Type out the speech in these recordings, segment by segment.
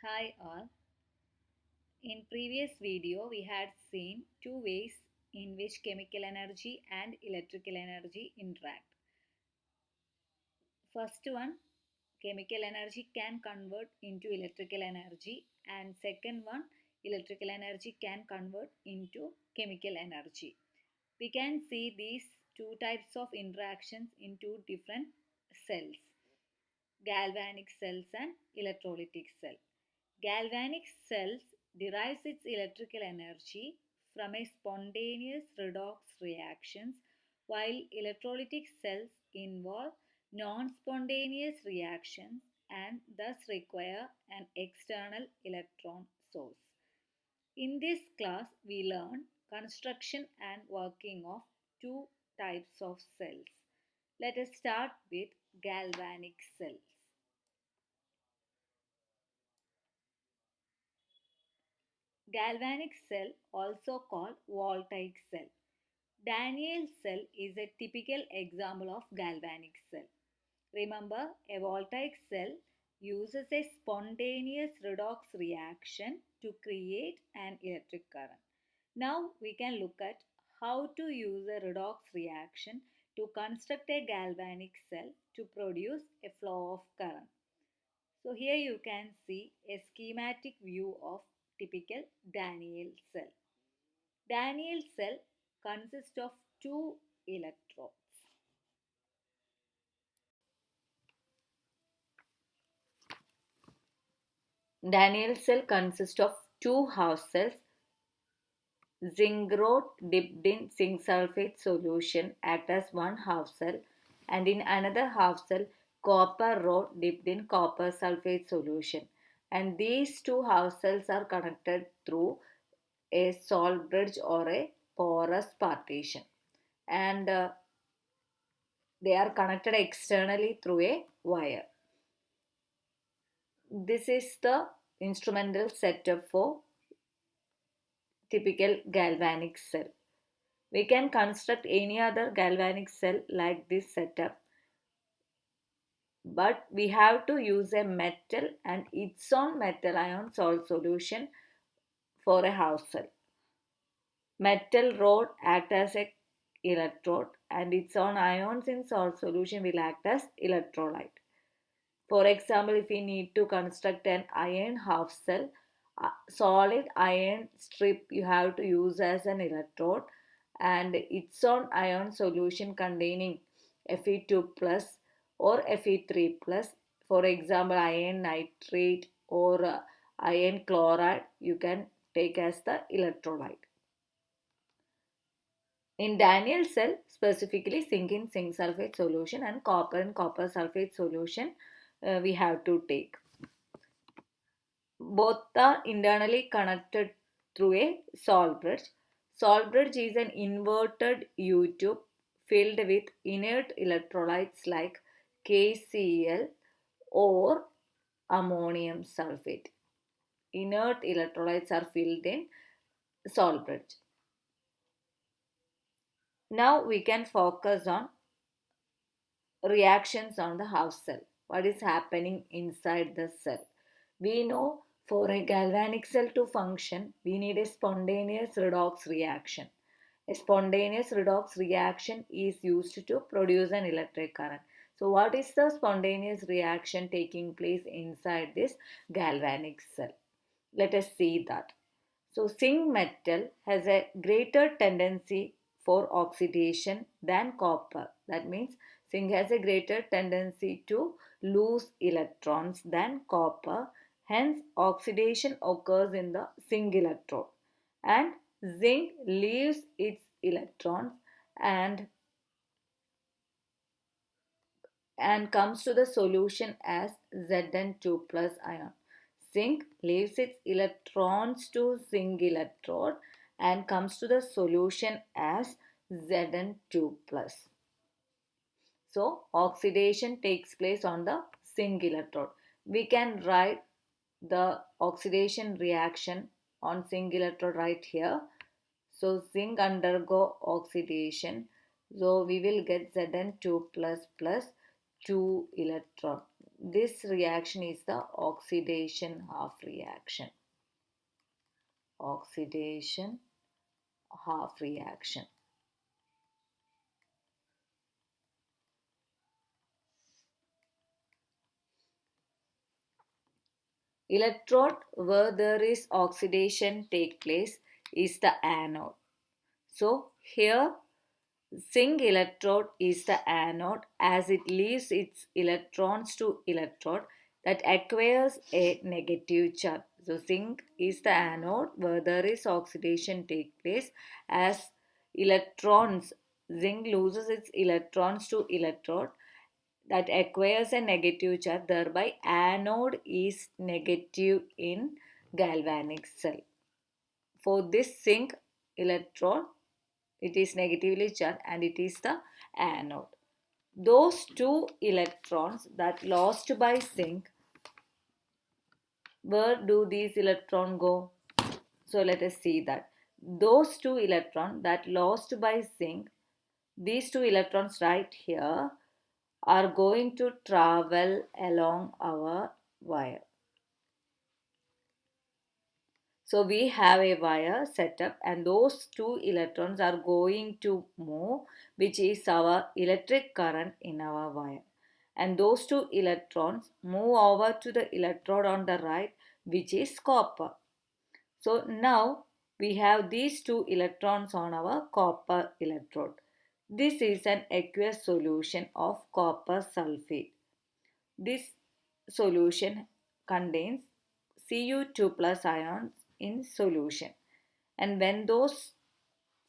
Hi all. In previous video we had seen two ways in which chemical energy and electrical energy interact. First one, chemical energy can convert into electrical energy, and second one, electrical energy can convert into chemical energy. We can see these two types of interactions in two different cells: galvanic cells and electrolytic cell. Galvanic cells derives its electrical energy from a spontaneous redox reactions, while electrolytic cells involve non-spontaneous reactions and thus require an external electron source. In this class, we learn construction and working of two types of cells. Let us start with galvanic cells. Galvanic cell, also called voltaic cell. Daniell cell is a typical example of galvanic cell. Remember, a voltaic cell uses a spontaneous redox reaction to create an electric current. Now we can look at how to use a redox reaction to construct a galvanic cell to produce a flow of current. So here you can see a schematic view of typical Daniell cell. Daniell cell consists of two electrodes. Daniell cell consists of two half cells. Zinc rod dipped in zinc sulfate solution act as one half cell, and in another half cell copper rod dipped in copper sulfate solution, and these two half cells are connected through a salt bridge or a porous partition, and they are connected externally through a wire. This is the instrumental setup for typical galvanic cell. We can construct any other galvanic cell like this setup, but we have to use a metal and its own metal ion salt solution for a house cell. Metal rod act as a electrode, and its own ions in salt solution will act as electrolyte. For example, if we need to construct an iron half cell, solid iron strip you have to use as an electrode, and its own ion solution containing Fe2 plus or Fe3 plus. For example, iron nitrate or iron chloride you can take as the electrolyte. In Daniell cell, specifically zinc in zinc sulfate solution and copper in copper sulfate solution we have to take. Both are internally connected through a salt bridge. Salt bridge is an inverted U-tube filled with inert electrolytes like KCl or ammonium sulfate. Inert electrolytes are filled in salt bridge. Now we can focus on reactions on the house cell. What is happening inside the cell? We know for a galvanic cell to function, we need a spontaneous redox reaction. A spontaneous redox reaction is used to produce an electric current. So, what is the spontaneous reaction taking place inside this galvanic cell? Let us see that. So, zinc metal has a greater tendency for oxidation than copper. That means zinc has a greater tendency to lose electrons than copper. Hence, oxidation occurs in the zinc electrode, and zinc leaves its electrons and comes to the solution as Zn2 plus ion. Zinc leaves its electrons to zinc electrode and comes to the solution as Zn2 plus. So oxidation takes place on the zinc electrode. We can write the oxidation reaction on zinc electrode right here. So zinc undergo oxidation. So we will get Zn2 plus plus 2 electron. This reaction is the oxidation half reaction. Oxidation half reaction. Electrode where there is oxidation take place is the anode. So here zinc electrode is the anode as it leaves its electrons to electrode that acquires a negative charge. So zinc is the anode where there is oxidation take place as electrons zinc loses its electrons to electrode that acquires a negative charge, thereby anode is negative in galvanic cell. For this zinc electrode, it is negatively charged and it is the anode. Those two electrons that lost by zinc, where do these electrons go? So let us see that. Those two electrons that lost by zinc, these two electrons right here are going to travel along our wire. So we have a wire set up and those two electrons are going to move, which is our electric current in our wire. And those two electrons move over to the electrode on the right, which is copper. So now we have these two electrons on our copper electrode. This is an aqueous solution of copper sulfate. This solution contains Cu2 plus ions in solution, and when those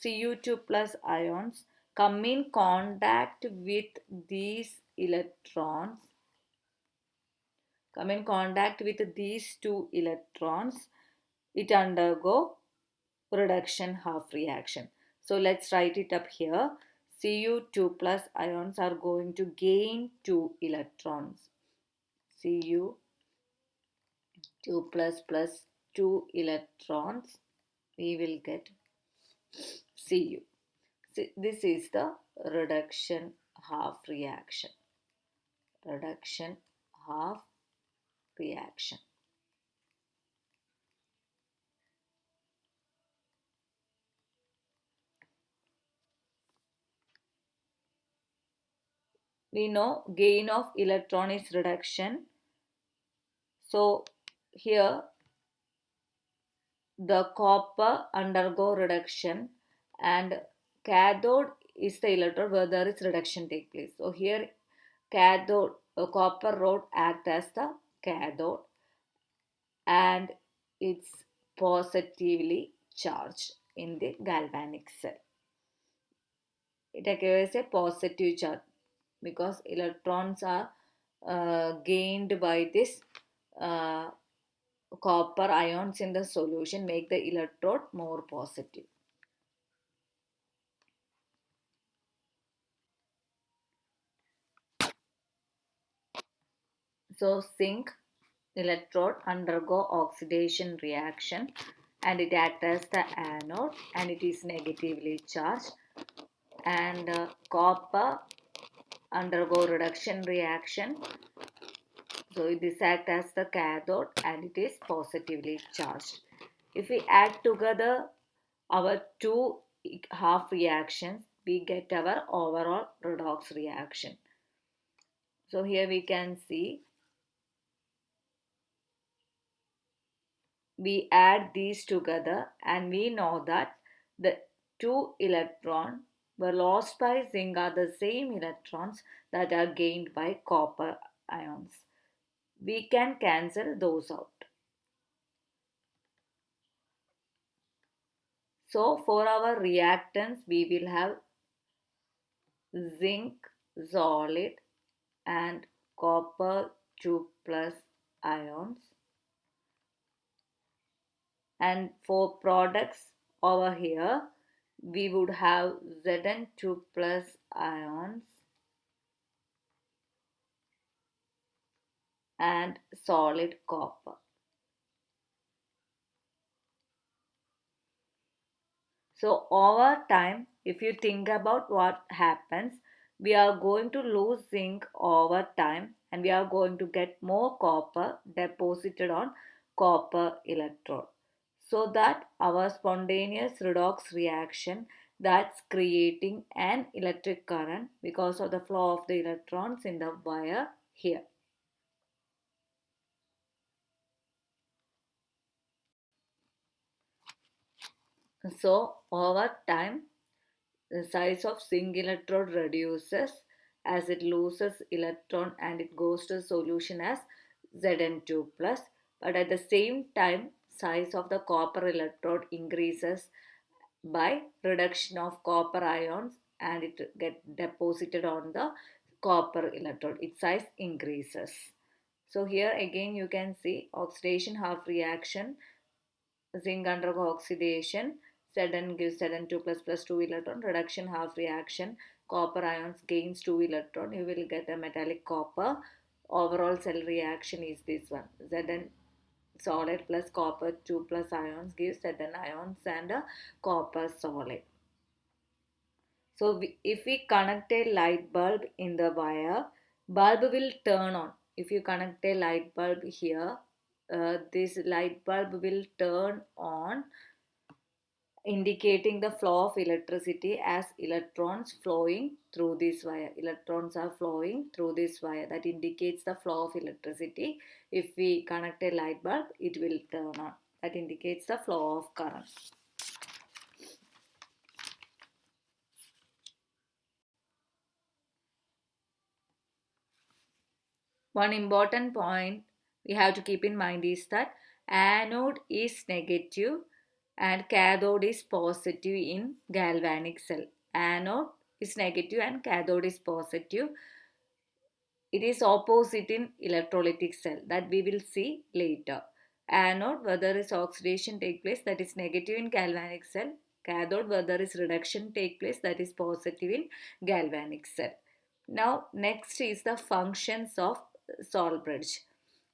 Cu2 plus ions come in contact with these electrons, two electrons, it undergo reduction half reaction. So let's write it up here. Cu2 plus ions are going to gain 2 electrons. Cu 2 plus 2 electrons, we will get Cu. This is the reduction half reaction. Reduction half reaction. We know gain of electron is reduction. So here the copper undergo reduction and cathode is the electrode where there is reduction take place. So here cathode copper rod act as the cathode and it's positively charged in the galvanic cell. It acquires a positive charge because electrons are gained by this uh, copper ions in the solution make the electrode more positive. So zinc electrode undergo oxidation reaction and it acts as the anode and it is negatively charged, and copper undergo reduction reaction, so this acts as the cathode and it is positively charged. If we add together our two half reactions, we get our overall redox reaction. So here we can see we add these together and we know that the two electrons were lost by zinc are the same electrons that are gained by copper ions. We can cancel those out. So for our reactants, we will have zinc solid and copper 2 plus ions. And for products over here, we would have Zn2 plus ions and solid copper. So over time, if you think about what happens, we are going to lose zinc over time and we are going to get more copper deposited on copper electrode, so that our spontaneous redox reaction, that's creating an electric current because of the flow of the electrons in the wire here. So over time, the size of zinc electrode reduces as it loses electron and it goes to solution as Zn2 plus. But at the same time, size of the copper electrode increases by reduction of copper ions and it get deposited on the copper electrode. Its size increases. So here again you can see oxidation half reaction, zinc undergo oxidation, Zn gives Zn2 plus plus 2 electron, reduction half reaction, copper ions gains 2 electron, you will get a metallic copper. Overall cell reaction is this one, Zn solid plus copper 2 plus ions gives Zn ions and a copper solid. So if we connect a light bulb in the wire, bulb will turn on. If you connect a light bulb here, this light bulb will turn on, indicating the flow of electricity as electrons flowing through this wire. Electrons are flowing through this wire. That indicates the flow of electricity. If we connect a light bulb, it will turn on. That indicates the flow of current. One important point we have to keep in mind is that anode is negative and cathode is positive in galvanic cell. Anode is negative and cathode is positive. It is opposite in electrolytic cell that we will see later. Anode, where there is oxidation take place, that is negative in galvanic cell. Cathode, where there is reduction take place, that is positive in galvanic cell. Now next is the functions of Salt bridge.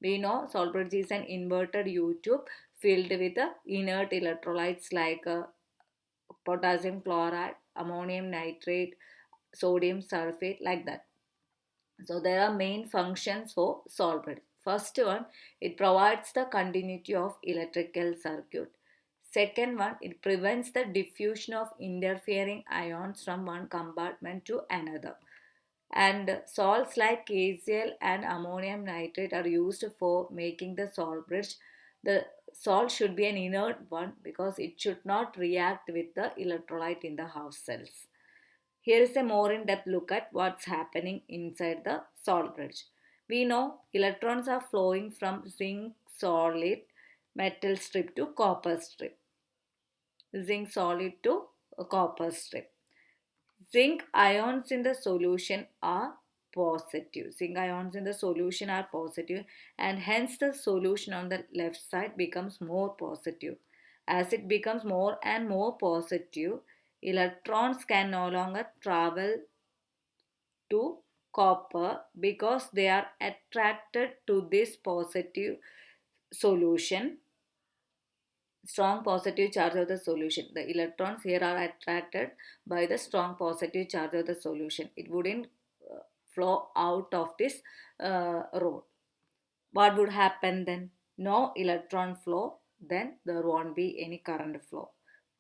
We know salt bridge is an inverted U-tube filled with inert electrolytes like potassium chloride, ammonium nitrate, sodium sulfate, like that. So there are main functions for salt bridge. First one, it provides the continuity of electrical circuit. Second one, it prevents the diffusion of interfering ions from one compartment to another. And salts like KCl and ammonium nitrate are used for making the salt bridge. The salt should be an inert one because it should not react with the electrolyte in the house cells. Here is a more in-depth look at what's happening inside the salt bridge. We know electrons are flowing from zinc solid metal strip to copper strip. Zinc solid to copper strip. Zinc ions in the solution are positive. Zinc ions in the solution are positive and hence the solution on the left side becomes more positive. As it becomes more and more positive, electrons can no longer travel to copper because they are attracted to this positive solution, strong positive charge of the solution. The electrons here are attracted by the strong positive charge of the solution. It wouldn't flow out of this road. What would happen then? No electron flow, then there won't be any current flow.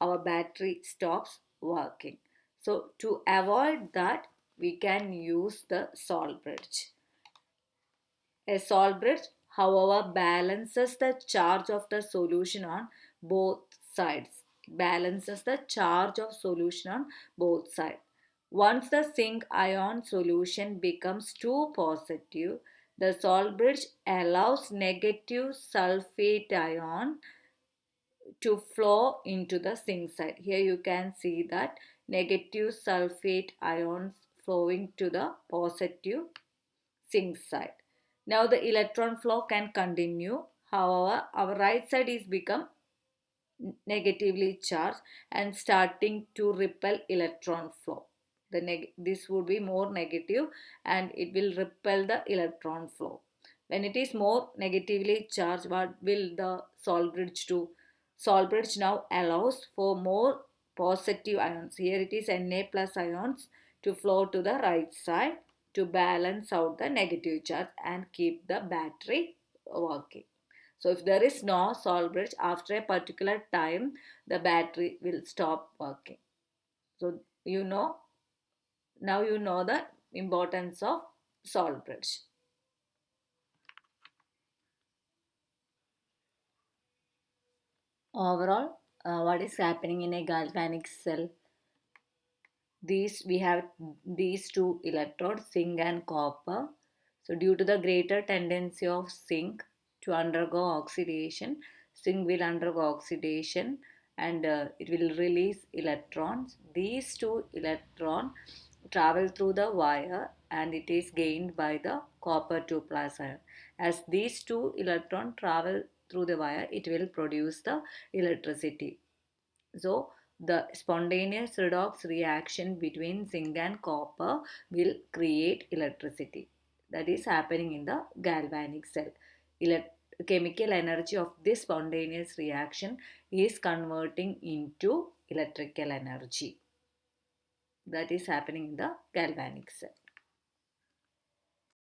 Our battery stops working. So to avoid that, we can use the salt bridge. A salt bridge, however, balances the charge of the solution on both sides. It balances the charge of solution on both sides. Once the zinc ion solution becomes too positive, the salt bridge allows negative sulfate ion to flow into the zinc side. Here you can see that negative sulfate ions flowing to the positive zinc side. Now the electron flow can continue. However, our right side is become negatively charged and starting to repel electron flow. This would be more negative and it will repel the electron flow. When it is more negatively charged, what will the salt bridge do? Salt bridge now allows for more positive ions. Here it is Na plus ions to flow to the right side. to balance out the negative charge and keep the battery working. So if there is no salt bridge, after a particular time, the battery will stop working. So now you know the importance of salt bridge. Overall, what is happening in a galvanic cell? These we have these two electrodes, zinc and copper. So due to the greater tendency of zinc to undergo oxidation, zinc will undergo oxidation and it will release electrons. These two electrons travel through the wire and it is gained by the copper 2 plus ion. As these two electrons travel through the wire, it will produce the electricity. So the spontaneous redox reaction between zinc and copper will create electricity. That is happening in the galvanic cell. Chemical energy of this spontaneous reaction is converting into electrical energy. That is happening in the galvanic cell.